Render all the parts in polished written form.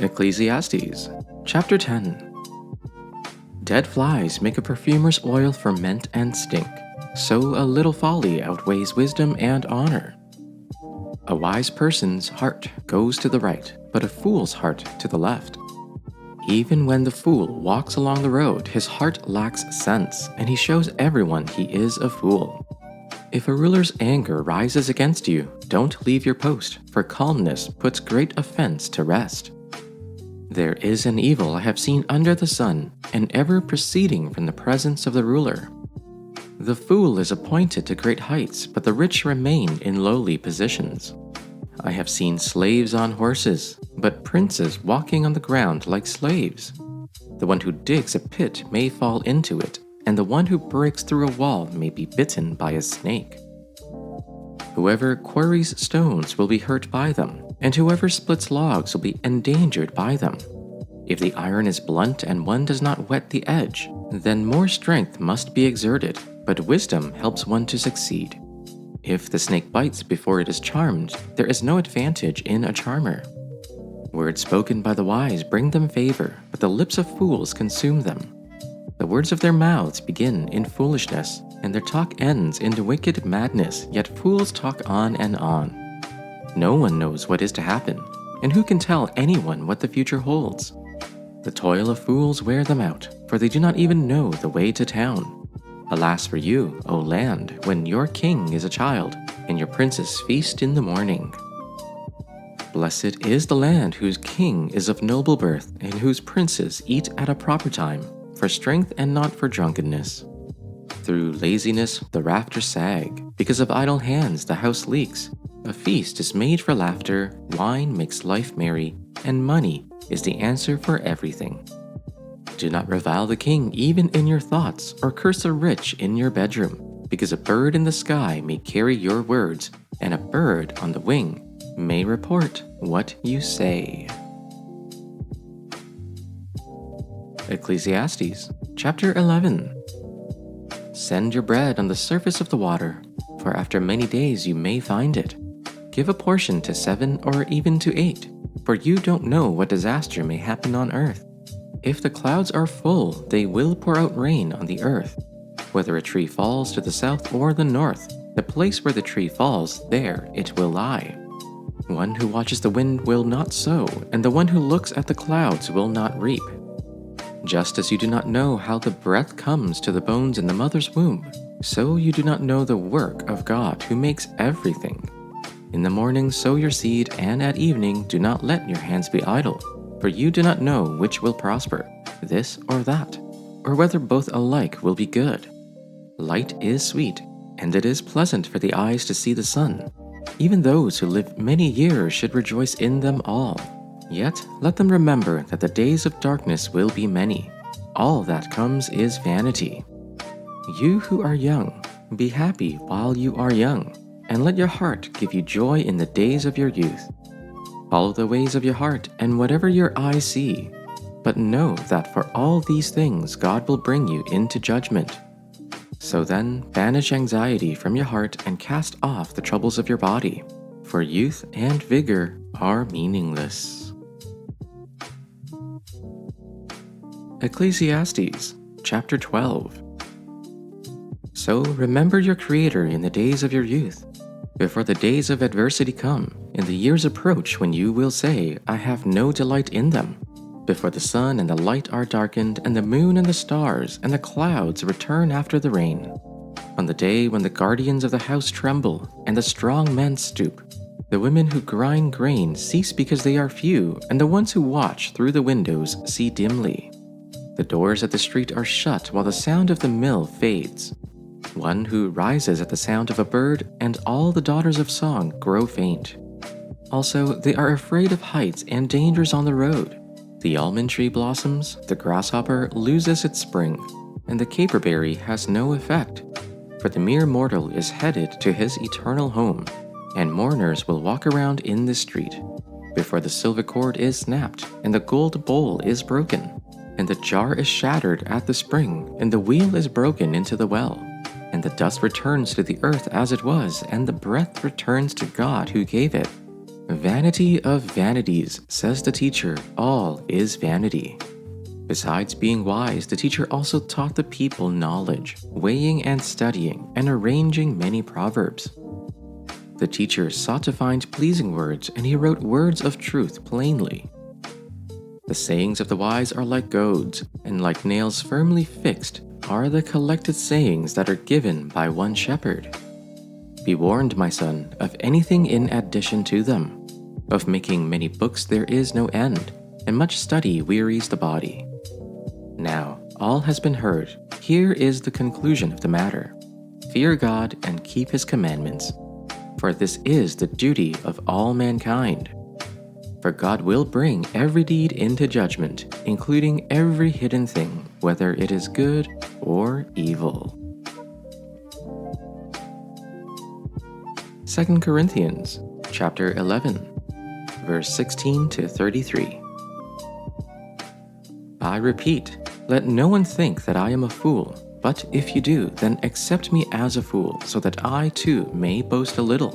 Ecclesiastes Chapter 10. Dead flies make a perfumer's oil ferment and stink, so a little folly outweighs wisdom and honor. A wise person's heart goes to the right, but a fool's heart to the left. Even when the fool walks along the road, his heart lacks sense, and he shows everyone he is a fool. If a ruler's anger rises against you, don't leave your post, for calmness puts great offense to rest. There is an evil I have seen under the sun, and ever proceeding from the presence of the ruler. The fool is appointed to great heights, but the rich remain in lowly positions. I have seen slaves on horses, but princes walking on the ground like slaves. The one who digs a pit may fall into it, and the one who breaks through a wall may be bitten by a snake. Whoever quarries stones will be hurt by them, and whoever splits logs will be endangered by them. If the iron is blunt and one does not whet the edge, then more strength must be exerted, but wisdom helps one to succeed. If the snake bites before it is charmed, there is no advantage in a charmer. Words spoken by the wise bring them favor, but the lips of fools consume them. The words of their mouths begin in foolishness, and their talk ends in wicked madness, yet fools talk on and on. No one knows what is to happen, and who can tell anyone what the future holds? The toil of fools wear them out, for they do not even know the way to town. Alas for you, O land, when your king is a child, and your princes feast in the morning. Blessed is the land whose king is of noble birth, and whose princes eat at a proper time, for strength and not for drunkenness. Through laziness the rafters sag, because of idle hands the house leaks. A feast is made for laughter, wine makes life merry, and money is the answer for everything. Do not revile the king even in your thoughts, or curse the rich in your bedroom, because a bird in the sky may carry your words, and a bird on the wing may report what you say. Ecclesiastes Chapter 11. Send your bread on the surface of the water, for after many days you may find it. Give a portion to 7 or even to 8, for you don't know what disaster may happen on earth. If the clouds are full, they will pour out rain on the earth. Whether a tree falls to the south or the north, the place where the tree falls, there it will lie. One who watches the wind will not sow, and the one who looks at the clouds will not reap. Just as you do not know how the breath comes to the bones in the mother's womb, so you do not know the work of God who makes everything. In the morning sow your seed, and at evening do not let your hands be idle, for you do not know which will prosper, this or that, or whether both alike will be good. Light is sweet, and it is pleasant for the eyes to see the sun. Even those who live many years should rejoice in them all. Yet let them remember that the days of darkness will be many. All that comes is vanity. You who are young, be happy while you are young, and let your heart give you joy in the days of your youth. Follow the ways of your heart and whatever your eyes see, but know that for all these things God will bring you into judgment. So then, banish anxiety from your heart and cast off the troubles of your body, for youth and vigor are meaningless. Ecclesiastes Chapter 12. So remember your Creator in the days of your youth, before the days of adversity come, and the years approach when you will say, I have no delight in them, before the sun and the light are darkened, and the moon and the stars and the clouds return after the rain. On the day when the guardians of the house tremble, and the strong men stoop, the women who grind grain cease because they are few, and the ones who watch through the windows see dimly. The doors at the street are shut while the sound of the mill fades. One who rises at the sound of a bird, and all the daughters of song grow faint. Also, they are afraid of heights and dangers on the road. The almond tree blossoms, the grasshopper loses its spring, and the caperberry has no effect. For the mere mortal is headed to his eternal home, and mourners will walk around in the street, before the silver cord is snapped, and the gold bowl is broken, and the jar is shattered at the spring, and the wheel is broken into the well. And the dust returns to the earth as it was, and the breath returns to God who gave it. Vanity of vanities, says the teacher, all is vanity. Besides being wise, the teacher also taught the people knowledge, weighing and studying, and arranging many proverbs. The teacher sought to find pleasing words, and he wrote words of truth plainly. The sayings of the wise are like goads, and like nails firmly fixed are the collected sayings that are given by one shepherd. Be warned, my son, of anything in addition to them. Of making many books there is no end, and much study wearies the body. Now, all has been heard. Here is the conclusion of the matter. Fear God and keep His commandments, for this is the duty of all mankind. For God will bring every deed into judgment, including every hidden thing, whether it is good or evil. 2 Corinthians chapter 11, verse 16 to 33. I repeat, let no one think that I am a fool, but if you do, then accept me as a fool, so that I too may boast a little.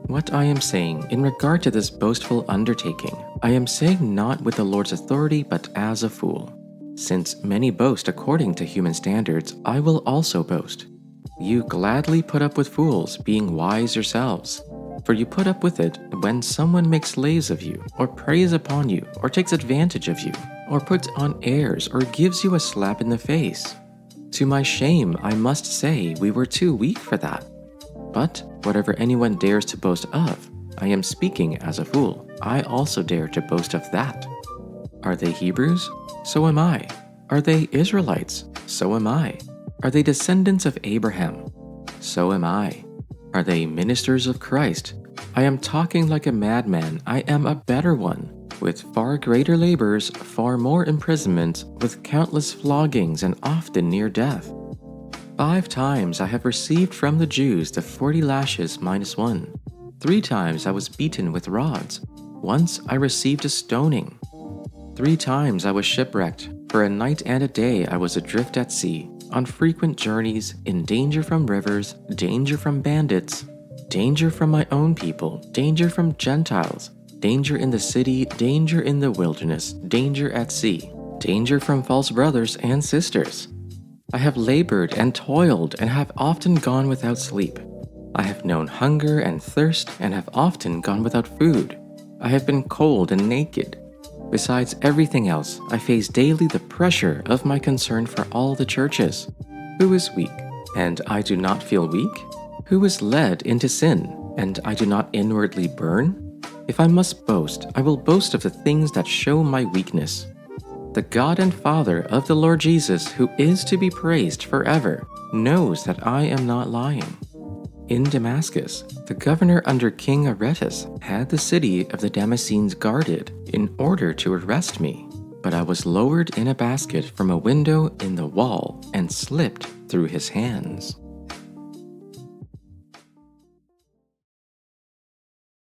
What I am saying in regard to this boastful undertaking, I am saying not with the Lord's authority, but as a fool. Since many boast according to human standards, I will also boast. You gladly put up with fools, being wise yourselves. For you put up with it when someone makes slaves of you, or preys upon you, or takes advantage of you, or puts on airs, or gives you a slap in the face. To my shame, I must say we were too weak for that. But whatever anyone dares to boast of, I am speaking as a fool. I also dare to boast of that. Are they Hebrews? So am I. Are they Israelites? So am I. Are they descendants of Abraham? So am I. Are they ministers of Christ? I am talking like a madman. I am a better one, with far greater labors, far more imprisonments, with countless floggings, and often near death. 5 times I have received from the Jews the 40 lashes minus 1. 3 times I was beaten with rods. Once I received a stoning. 3 times I was shipwrecked. For a night and a day I was adrift at sea, on frequent journeys, in danger from rivers, danger from bandits, danger from my own people, danger from Gentiles, danger in the city, danger in the wilderness, danger at sea, danger from false brothers and sisters. I have labored and toiled and have often gone without sleep. I have known hunger and thirst and have often gone without food. I have been cold and naked. Besides everything else, I face daily the pressure of my concern for all the churches. Who is weak, and I do not feel weak? Who is led into sin, and I do not inwardly burn? If I must boast, I will boast of the things that show my weakness. The God and Father of the Lord Jesus, who is to be praised forever, knows that I am not lying. In Damascus, the governor under King Aretas had the city of the Damascenes guarded in order to arrest me, but I was lowered in a basket from a window in the wall and slipped through his hands.